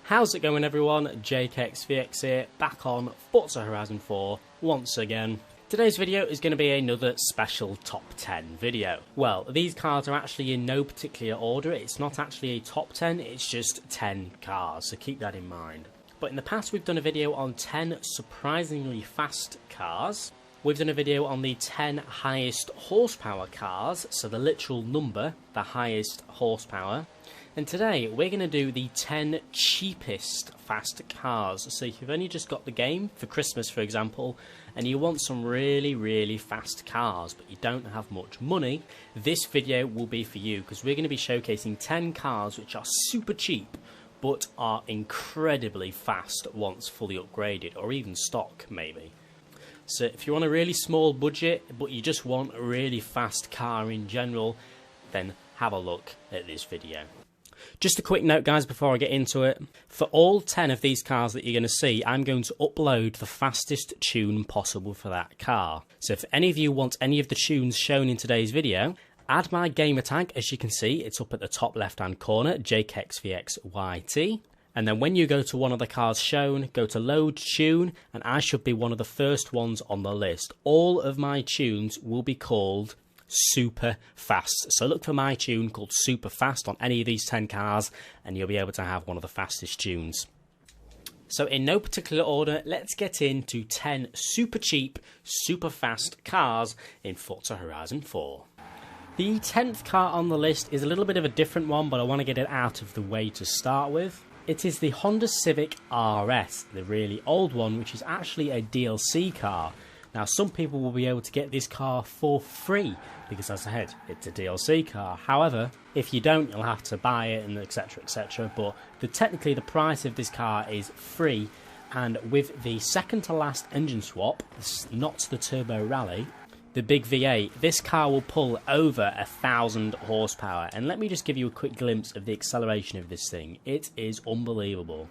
How's it going everyone? JKXVX here, back on Forza Horizon 4 once again. Today's video is going to be another special top 10 video. Well, these cars are actually in no particular order. It's not actually a top 10, it's just 10 cars, so keep that in mind. But in the past we've done a video on 10 surprisingly fast cars. We've done a video on the 10 highest horsepower cars, so the literal number, the highest horsepower. And today we're going to do the 10 cheapest fast cars. So if you've only just got the game for Christmas, for example, and you want some really fast cars, but you don't have much money, this video will be for you, because we're going to be showcasing 10 cars which are super cheap, but are incredibly fast once fully upgraded, or even stock maybe. So if you're on a really small budget, but you just want a really fast car in general, then have a look at this video. Just a quick note guys before I get into it. For all 10 of these cars that you're going to see, I'm going to upload the fastest tune possible for that car. So if any of you want any of the tunes shown in today's video, add my gamer tag. As you can see, it's up at the top left hand corner, JKXVXYT. And then when you go to one of the cars shown, go to load tune, and I should be one of the first ones on the list. All of my tunes will be called super fast. So look for my tune called super fast on any of these 10 cars and you'll be able to have one of the fastest tunes. So in no particular order, let's get into 10 super cheap, super fast cars in Forza Horizon 4. The 10th car on the list is a little bit of a different one, but I want to get it out of the way to start with. It is the Honda Civic RS, the really old one, which is actually a DLC car. Now some people will be able to get this car for free, because as I said, it's a DLC car. However, if you don't, you'll have to buy it and etc, but technically the price of this car is free, and with the second to last engine swap, not the Turbo Rally, the big V8, this car will pull over 1,000 horsepower. And let me just give you a quick glimpse of the acceleration of this thing. It is unbelievable.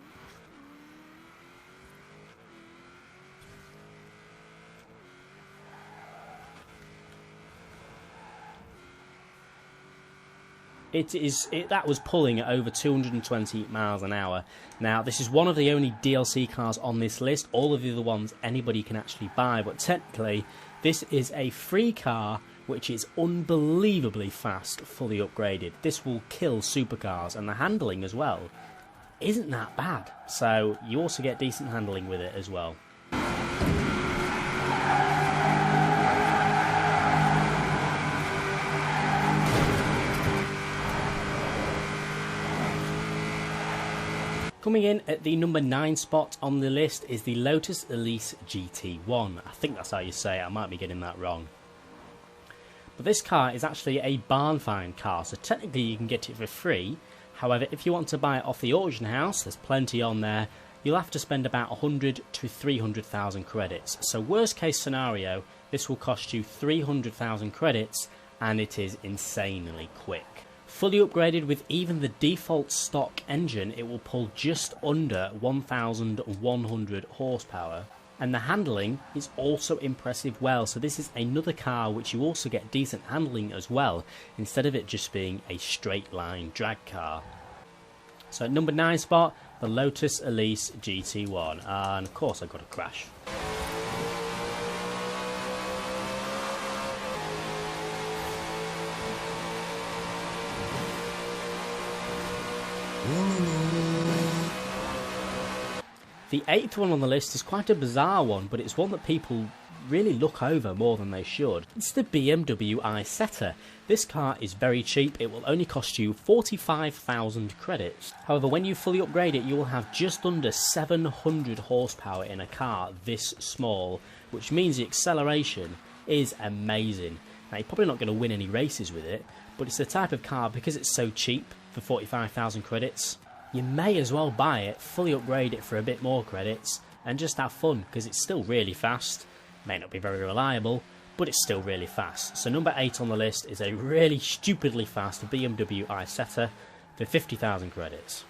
That was pulling at over 220 miles an hour. Now, this is one of the only DLC cars on this list. All of the other ones anybody can actually buy, but technically, this is a free car which is unbelievably fast, fully upgraded. This will kill supercars, and the handling as well isn't that bad. So you also get decent handling with it as well. Coming in at the number 9 spot on the list is the Lotus Elise GT1. I think that's how you say it, I might be getting that wrong. But this car is actually a barn find car, so technically you can get it for free. However, if you want to buy it off the auction house, there's plenty on there, you'll have to spend about 100 to 300,000 credits. So worst case scenario, this will cost you 300,000 credits, and it is insanely quick. Fully upgraded with even the default stock engine, it will pull just under 1,100 horsepower. And the handling is also impressive well, so this is another car which you also get decent handling as well, instead of it just being a straight line drag car. So at number 9 spot, the Lotus Elise GT1, and of course I got a crash. The 8th one on the list is quite a bizarre one, but it's one that people really look over more than they should. It's the BMW i7. This car is very cheap, it will only cost you 45,000 credits. However, when you fully upgrade it, you will have just under 700 horsepower in a car this small, which means the acceleration is amazing. Now, you're probably not going to win any races with it, but it's the type of car, because it's so cheap for 45,000 credits, you may as well buy it, fully upgrade it for a bit more credits, and just have fun, because it's still really fast. May not be very reliable, but it's still really fast. So number 8 on the list is a really stupidly fast BMW i7 for 50,000 credits.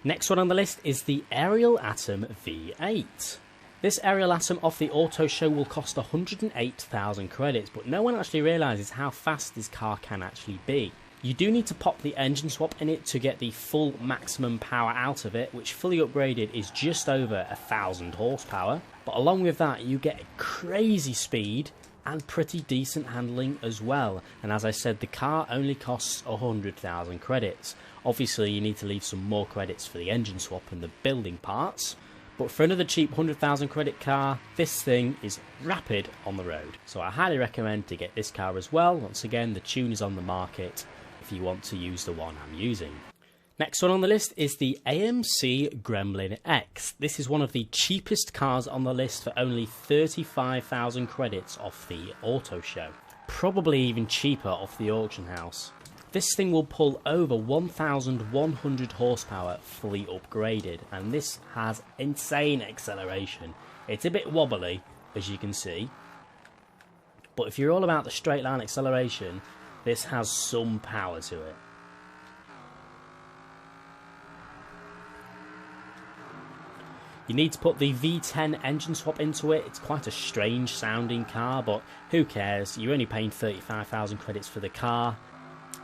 Next one on the list is the Ariel Atom V8. This aerial atom off the auto show will cost 108,000 credits, but no one actually realises how fast this car can actually be. You do need to pop the engine swap in it to get the full maximum power out of it, which fully upgraded is just over 1,000 horsepower. But along with that, you get crazy speed and pretty decent handling as well. And as I said, the car only costs 100,000 credits. Obviously, you need to leave some more credits for the engine swap and the building parts. But for another cheap 100,000 credit car, this thing is rapid on the road. So I highly recommend to get this car as well. Once again, the tune is on the market if you want to use the one I'm using. Next one on the list is the AMC Gremlin X. This is one of the cheapest cars on the list for only 35,000 credits off the auto show. Probably even cheaper off the auction house. This thing will pull over 1,100 horsepower fully upgraded, and this has insane acceleration. It's a bit wobbly, as you can see, but if you're all about the straight line acceleration, this has some power to it. You need to put the V10 engine swap into it. It's quite a strange sounding car, but who cares? You're only paying 35,000 credits for the car.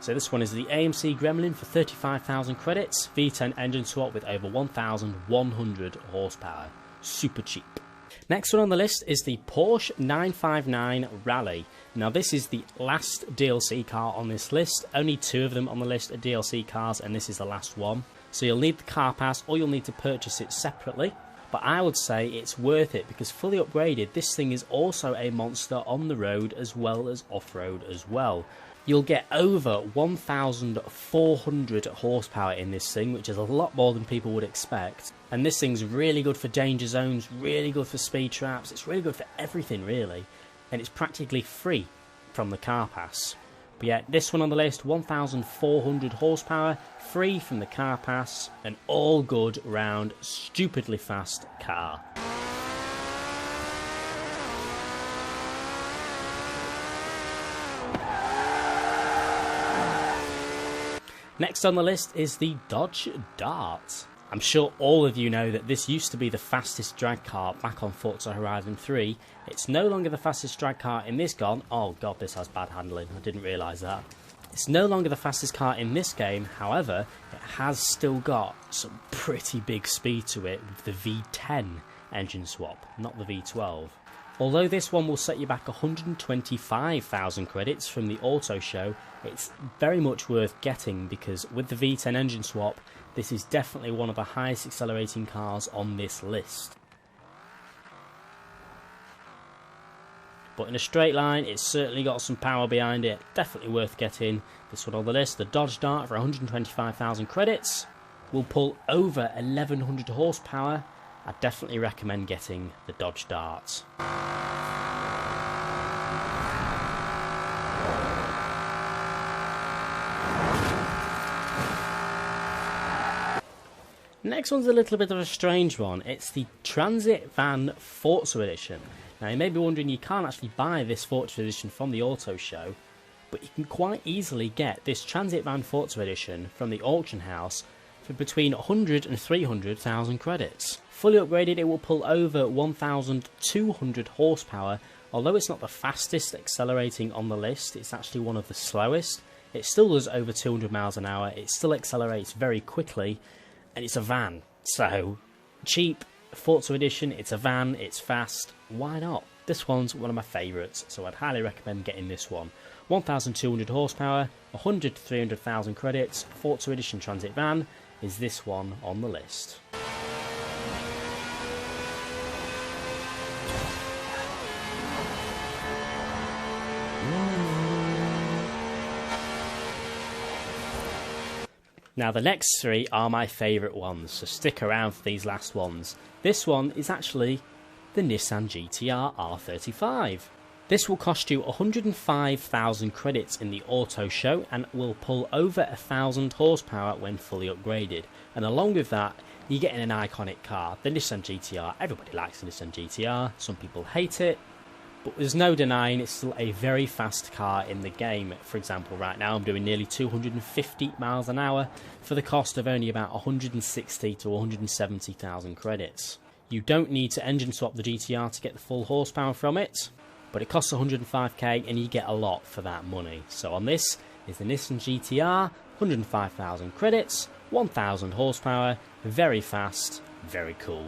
So this one is the AMC Gremlin for 35,000 credits, V10 engine swap with over 1,100 horsepower. Super cheap. Next one on the list is the Porsche 959 Rally. Now this is the last DLC car on this list. Only 2 of them on the list are DLC cars, and this is the last one. So you'll need the car pass, or you'll need to purchase it separately. But I would say it's worth it, because fully upgraded, this thing is also a monster on the road as well as off-road as well. You'll get over 1,400 horsepower in this thing, which is a lot more than people would expect. And this thing's really good for danger zones, really good for speed traps, it's really good for everything really. And it's practically free from the car pass. But yeah, this one on the list, 1,400 horsepower, free from the car pass, an all good round, stupidly fast car. Next on the list is the Dodge Dart. I'm sure all of you know that this used to be the fastest drag car back on Forza Horizon 3. It's no longer the fastest drag car in this gun. Oh god, this has bad handling, I didn't realise that. It's no longer the fastest car in this game, however, it has still got some pretty big speed to it with the V10 engine swap, not the V12. Although this one will set you back 125,000 credits from the auto show, it's very much worth getting, because with the V10 engine swap, this is definitely one of the highest accelerating cars on this list. But in a straight line, it's certainly got some power behind it, definitely worth getting. This one on the list, the Dodge Dart for 125,000 credits, will pull over 1,100 horsepower. I definitely recommend getting the Dodge Dart. Next one's a little bit of a strange one. It's the Transit Van Forza Edition. Now you may be wondering, you can't actually buy this Forza Edition from the auto show, but you can quite easily get this Transit Van Forza Edition from the auction house for between 100 and 300,000 credits. Fully upgraded, it will pull over 1,200 horsepower. Although it's not the fastest accelerating on the list, it's actually one of the slowest. It still does over 200 miles an hour, it still accelerates very quickly, and it's a van. So, cheap, Forza Edition, it's a van, it's fast, why not? This one's one of my favourites, so I'd highly recommend getting this one. 1,200 horsepower, 100 to 300,000 credits, Forza Edition Transit Van is this one on the list. Now the next 3 are my favourite ones, so stick around for these last ones. This one is actually the Nissan GT-R R35. This will cost you 105,000 credits in the auto show and will pull over 1,000 horsepower when fully upgraded. And along with that, you're getting an iconic car, the Nissan GT-R. Everybody likes the Nissan GT-R, some people hate it, but there's no denying it's still a very fast car in the game. For example, right now I'm doing nearly 250 miles an hour for the cost of only about 160 to 170,000 credits. You don't need to engine swap the GTR to get the full horsepower from it, but it costs 105k and you get a lot for that money. So on this is the Nissan GTR, 105,000 credits, 1,000 horsepower, very fast, very cool.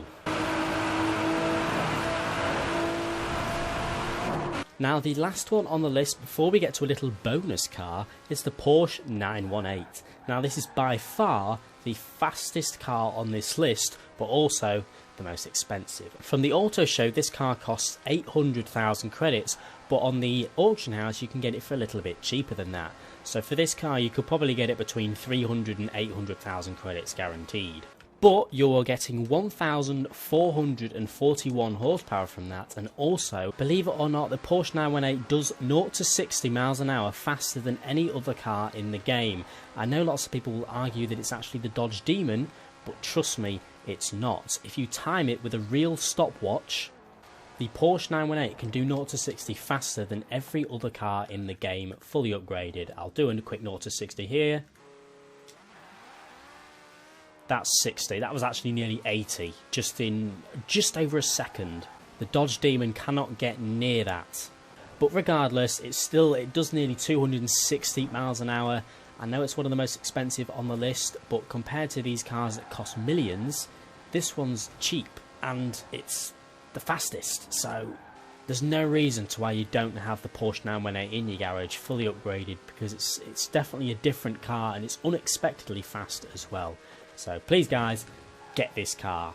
Now the last one on the list before we get to a little bonus car is the Porsche 918. Now this is by far the fastest car on this list, but also the most expensive. From the auto show this car costs 800,000 credits, but on the auction house you can get it for a little bit cheaper than that. So for this car you could probably get it between 300 and 800,000 credits guaranteed. But you're getting 1,441 horsepower from that, and also, believe it or not, the Porsche 918 does 0 to 60 miles an hour faster than any other car in the game. I know lots of people will argue that it's actually the Dodge Demon, but trust me, it's not. If you time it with a real stopwatch, the Porsche 918 can do 0 to 60 faster than every other car in the game, fully upgraded. I'll do a quick 0 to 60 here. That's 60. That was actually nearly 80, just over a second. The Dodge Demon cannot get near that. But regardless, it does nearly 260 miles an hour. I know it's one of the most expensive on the list, but compared to these cars that cost millions, this one's cheap and it's the fastest. So there's no reason to why you don't have the Porsche 918 in your garage fully upgraded, because it's definitely a different car and it's unexpectedly fast as well. So please guys, get this car.